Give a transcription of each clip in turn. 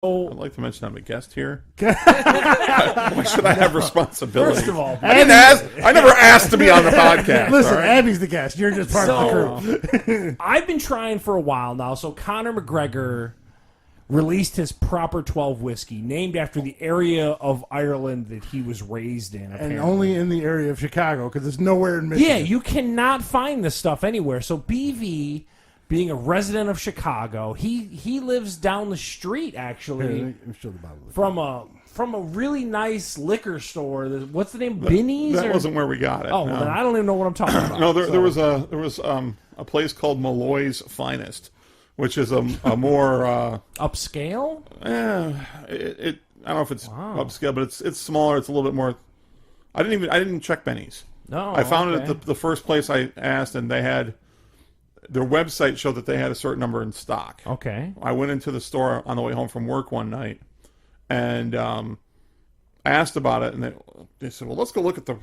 I'd like to mention I'm a guest here. Why should I have responsibility? First of all, I never asked to be on the podcast. Listen, all right? Abby's the guest. You're just part of the crew. I've been trying for a while now. So Conor McGregor released his Proper 12 whiskey, named after the area of Ireland that he was raised in. Apparently. And only in the area of Chicago, because it's nowhere in Michigan. Yeah, you cannot find this stuff anywhere. So BV, being a resident of Chicago, he lives down the street actually Here, let me show the bottle. from a really nice liquor store. What's the name? Binny's? That wasn't where we got it. Oh, no. then I don't even know what I'm talking about. No, there was a place called Malloy's Finest, which is a more Upscale? I don't know if it's upscale, but it's smaller. It's a little bit more. I didn't check Benny's. No, I found okay. it at the first place I asked, and they had their website showed that they had a certain number in stock. Okay. I went into the store on the way home from work one night, and I asked about it, and they said, "Well, let's go look at the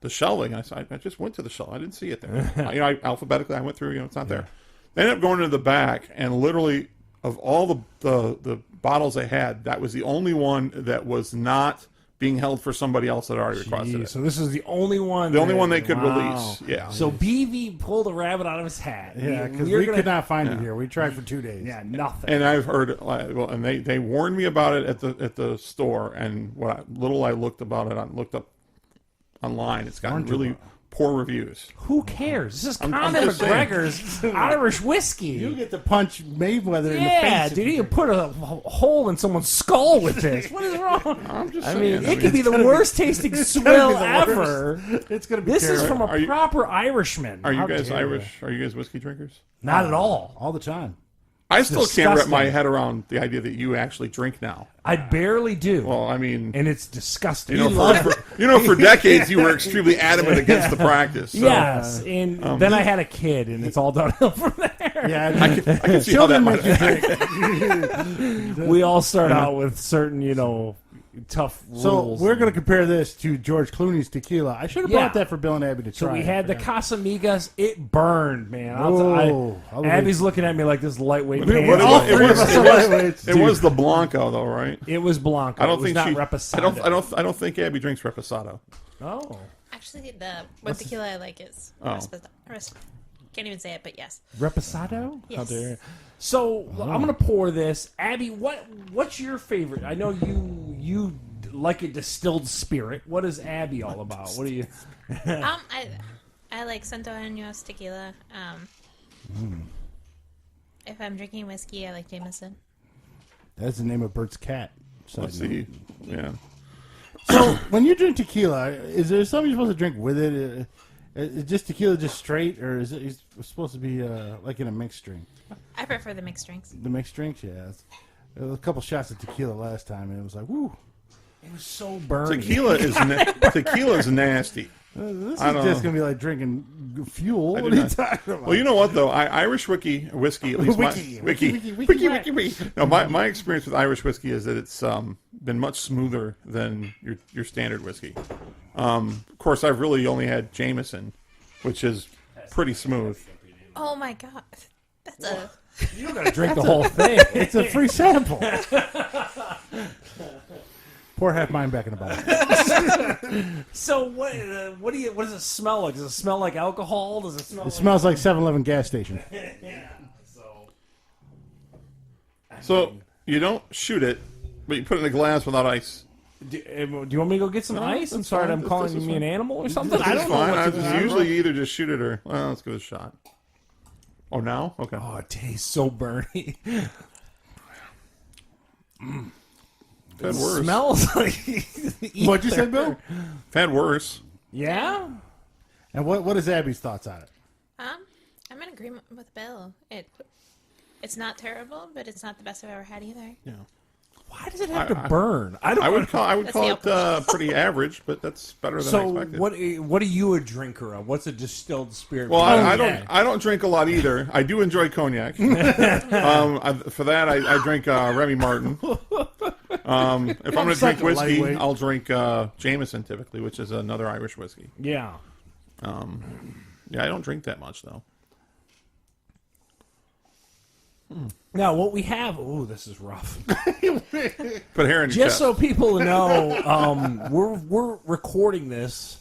shelving." And I said, "I just went to the shelf. I didn't see it there." Alphabetically, I went through. It's not there. They ended up going into the back, and literally, of all the bottles they had, that was the only one that was not being held for somebody else that already requested it. So this is the only one. The only one they could release. Yeah. So BV pulled a rabbit out of his hat. Yeah, because we could not find it here. We tried for 2 days. Yeah, nothing. And I've heard, and they warned me about it at the store, and little I looked about it, I looked up online. It's gotten really poor reviews. Who cares? This is I'm Conor just saying. McGregor's Irish whiskey. You get to punch Mayweather in the face. Yeah, dude, you can put a hole in someone's skull with this. What is wrong? I'm just I saying. mean, it could be the worst tasting swill ever. It's going to be This is terrible. from a proper Irishman. Are you How guys dare Irish? Are you guys whiskey drinkers? Not at all. all the time. I still can't wrap disgusting. my head around the idea that you actually drink now. I barely do. Well, I mean, And it's disgusting. for decades you were extremely adamant against the practice. So Yes, and then I had a kid, and it's all downhill from there. Yeah, I can see how that children might make you affect. drink. We all start out with certain, tough rules. So we're going to compare this to George Clooney's tequila. I should have brought that for Bill and Abby to try. So we it. had the Casamigas. It burned, man. Whoa. Abby's looking at me like this lightweight But pan. it was the Blanco, though, right? It was Blanco. I don't it was think not she. Reposado. I don't think Abby drinks Reposado. Oh. Actually, the one tequila I like is can't even say it, but yes. Reposado? Yes. How dare you. So I'm gonna pour this. Abby, what's your favorite? I know you like a distilled spirit. What is Abby all about? What do you? I like Santo Años tequila. If I'm drinking whiskey, I like Jameson. That's the name of Bert's cat. Let's see. Yeah. So when you drink tequila, is there something you're supposed to drink with it? Is just tequila just straight, or is it supposed to be like in a mixed drink? I prefer the mixed drinks. The mixed drinks, yeah. There was a couple shots of tequila last time, and it was like, woo. It was so burning. Tequila is nasty. This is just going to be like drinking fuel. What are you talking about? Well, you know what though? Irish whiskey, at least wiki. No, my experience with Irish whiskey is that it's been much smoother than your standard whiskey. Of course, I've really only had Jameson, which is pretty smooth. Oh my god, that's a. You don't got to drink the whole thing. It's a free sample. Pour half mine back in the bottle. So what does it smell like? Does it smell like alcohol? Does it smell? It smells like 7-Eleven gas station. Yeah. So you don't shoot it, but you put it in a glass without ice. Do you want me to go get some ice? I'm that's sorry, fine. I'm This calling is me an fine. animal or something. I It's don't know. fine. What I to just do. usually you either just shoot it or let's give it a shot. Oh, now? Okay. Oh, it tastes so burny. I've had worse. Smells like. What'd you say, Bill? I've had worse. Yeah. And what is Abby's thoughts on it? I'm in agreement with Bill. It's not terrible, but it's not the best I've ever had either. Yeah. Why does it have to burn? I would call That's it the pretty average, but that's better than I So expected. what are you a drinker of? What's a distilled spirit? Well, I don't drink a lot either. I do enjoy cognac. For that, I drink Remy Martin. If I'm going to drink whiskey, lightweight. I'll drink Jameson typically, which is another Irish whiskey. Yeah. Yeah, I don't drink that much though. Now, what we have... Oh, this is rough. Put hair in your Just chest. so people know, we're recording this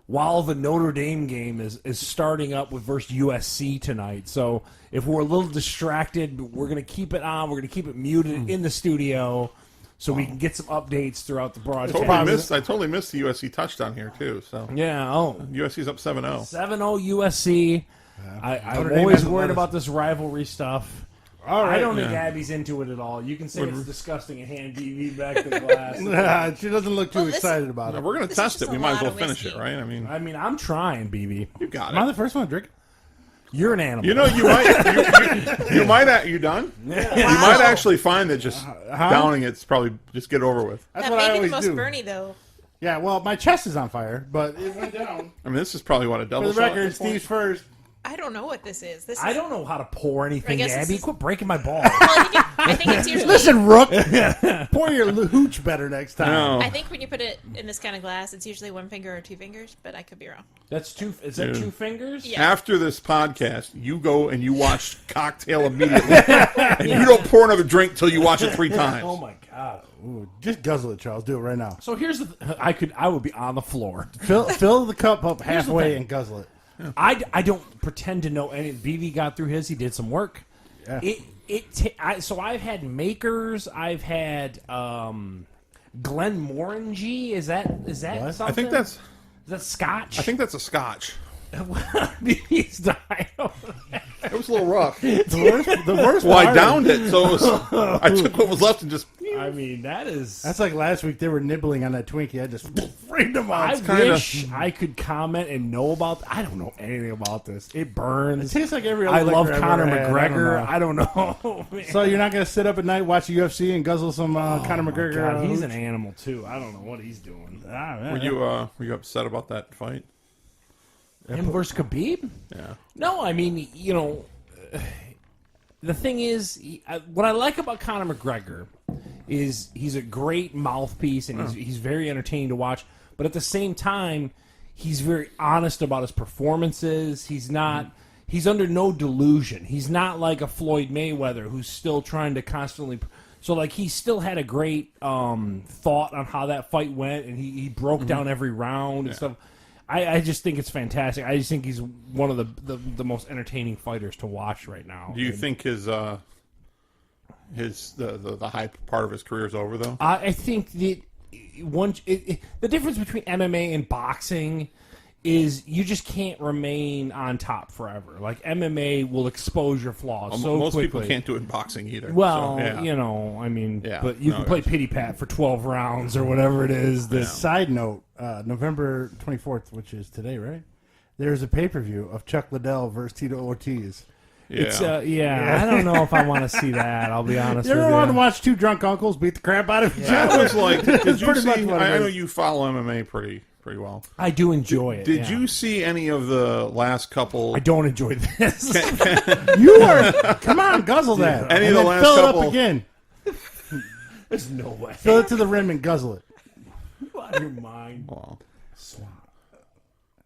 while the Notre Dame game is starting up with versus USC tonight. So if we're a little distracted, we're going to keep it on. We're going to keep it muted in the studio so we can get some updates throughout the broadcast. I totally missed the USC touchdown here, too. So Yeah, USC's up 7-0. 7-0 USC. I'm Notre Dame always hasn't worried let us- about this rivalry stuff. All right. I don't think Abby's into it at all. You can say it's disgusting and hand DV back the glass. She doesn't look too Well, this- excited about it. We're going to This is test just it. We a might as lot well of finish whiskey. it, right? I mean, I mean, I'm trying, BB. you got Am I it. the first one to drink? You're an animal. You know, you might. You done? You might actually find that just downing it's probably just get over with. That's That what I may be always the most do. Bernie, though. Yeah, well, my chest is on fire, but it went down. I mean, this is probably what a For double the shot. at record, this point? Steve's first. I don't know what this is. This is I don't know how to pour anything, I guess this Abby. is- Quit breaking my ball. Well, I think it's usually. Listen, Rook, pour your hooch better next time. No. I think when you put it in this kind of glass, it's usually 1 finger or 2 fingers, but I could be wrong. That's two. Is that Dude. 2 fingers? Yeah. After this podcast, you go and you watch Cocktail immediately, and you don't pour another drink till you watch it 3 times. Oh my god. Ooh, just guzzle it, Charles. Do it right now. So here's the. I would be on the floor. Fill the cup up the halfway thing. and guzzle it. I don't pretend to know any. BB got through his. He did some work. Yeah. So I've had Makers. I've had Glenmorangie. Is that What? something? I think that's. Is that Scotch? I think that's a Scotch. BB's dying over there. It was a little rough. The worst Well, I part downed it, so it was, I took what was left and just. I mean, that is. That's like last week. They were nibbling on that Twinkie. I just freed them I out. wish I could comment and know about. I don't know anything about this. It It burns. tastes like every other I love liquor I've Conor ever had. McGregor. I don't know. Man. So you're not going to sit up at night, watch the UFC, and guzzle some Conor McGregor? God, he's an hooch? animal too. I don't know what he's doing. Ah, man. Were you upset about that fight? Him versus Khabib? Yeah. No, I mean, the thing is, what I like about Conor McGregor is he's a great mouthpiece and he's very entertaining to watch. But at the same time, he's very honest about his performances. He's not. He's under no delusion. He's not like a Floyd Mayweather who's still trying to constantly. So, like, he still had a great thought on how that fight went, and he broke down every round and stuff. I just think it's fantastic. I just think he's one of the most entertaining fighters to watch right now. Do you think his the high part of his career is over though? I think that the difference between MMA and boxing is you just can't remain on top forever. Like MMA will expose your flaws so Most quickly. people can't do it in boxing either. Well, so, yeah. I mean, Yeah, but you no, can play pity pat for 12 rounds or whatever it is. That Side note, November 24th, which is today, right? There's a pay-per-view of Chuck Liddell versus Tito Ortiz. it's I don't know if I want to see that. I'll be honest You with ever you. want to watch two drunk uncles beat the crap out of each That other? was like. Did you pretty see? much what it I know is. you follow MMA pretty well. I do enjoy it. Did yeah. you see any of the last couple? I don't enjoy this. You are. Come on, guzzle that. Any and of the then last fill it couple- up again. There's no way. Fill it to the rim and guzzle it. Out of your mind. Well,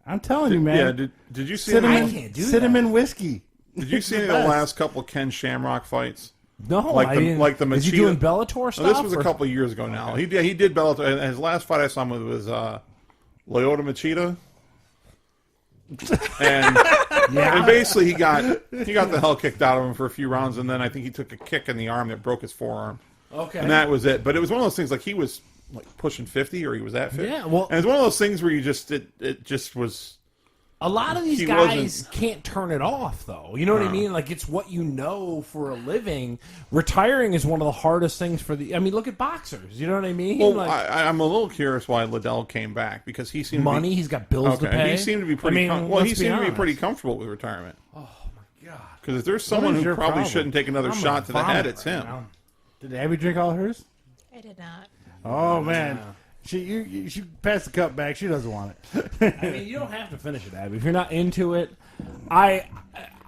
I'm telling you, man. yeah. Did you see? Any, I cinnamon, can't do cinnamon whiskey. did you see any of the best. last couple Ken Shamrock fights? No, Like I the- didn't. like the Is he Machida- doing Bellator stuff? No, this was a or- couple of years ago now. He did Bellator. And his last fight I saw him was Lyoto Machida, and and basically he got the hell kicked out of him for a few rounds, and then I think he took a kick in the arm that broke his forearm, Okay. and that was it. But it was one of those things like he was like pushing 50 or he was at 50. Yeah, well- and it's one of those things where you just it just was. A lot of these He guys wasn't- can't turn it off, though. You know what I mean? Like, it's what you know for a living. Retiring is one of the hardest things for the... I mean, look at boxers. You know what I mean? Well, like, I'm a little curious why Liddell came back because he seemed money, To be, he's got bills to pay. He seemed to be pretty. I mean, Well, he let's be seemed to be honest. pretty comfortable with retirement. Oh, my God. Because if there's someone is who your probably problem? shouldn't take another I'm shot to the gonna head, vomit it's right him. now. Did Abby drink all hers? I did not. Oh, man. She passed the cup back. She doesn't want it. I mean, you don't have to finish it, Abby. If you're not into it, I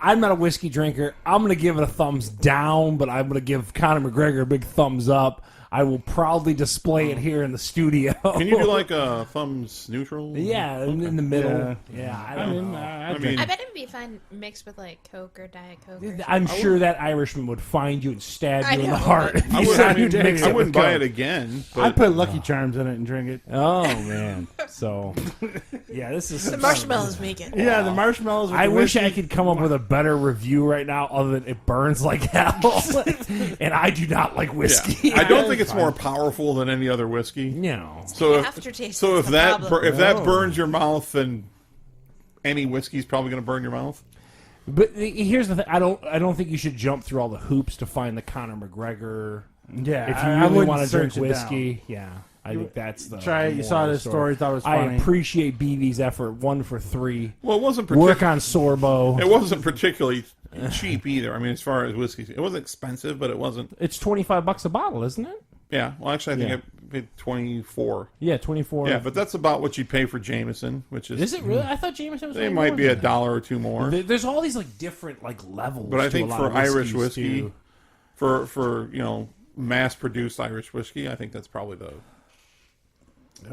I'm not a whiskey drinker. I'm going to give it a thumbs down, but I'm going to give Conor McGregor a big thumbs up. I will proudly display it here in the studio. Can you do like a thumbs neutral? Yeah, in the middle. Yeah, I don't know. I mean, I bet it'd be fun mixed with like Coke or Diet Coke. Or I'm sure that Irishman would find you and stab I you in the know. heart. If I you wouldn't, said you'd mix I it wouldn't with buy Coke. it again. But I put Lucky Charms in it and drink it. Oh man! So, yeah, this is the marshmallows make it. Yeah, the marshmallows. With I the wish I whiskey. could come up with a better review right now, other than it burns like hell, and I do not like whiskey. I don't think it's more powerful than any other whiskey. No. So if Aftertaste so, is if the that problem. if that burns your mouth, then any whiskey's probably going to burn your mouth. But here's the thing: I don't think you should jump through all the hoops to find the Conor McGregor. Yeah, If you I really wouldn't want to drink search it whiskey, yeah, I think that's the Try it. the You saw moral of this the story. Thought it was I funny. appreciate BB's effort. 1 for 3. Well, it wasn't Work on Sorbo. It wasn't particularly cheap either. I mean, as far as whiskey, it wasn't expensive, but it wasn't. It's $25 a bottle, isn't it? Yeah. Well, actually, I think Yeah. I paid 24. Yeah, 24. Yeah, but that's about what you pay for Jameson, which is. Is it really? I thought Jameson was. They way might more be than $1 that. or $2 more. There's all these like different like levels. But I to think a lot for of Irish whiskeys, whiskey, too. for mass produced Irish whiskey, I think that's probably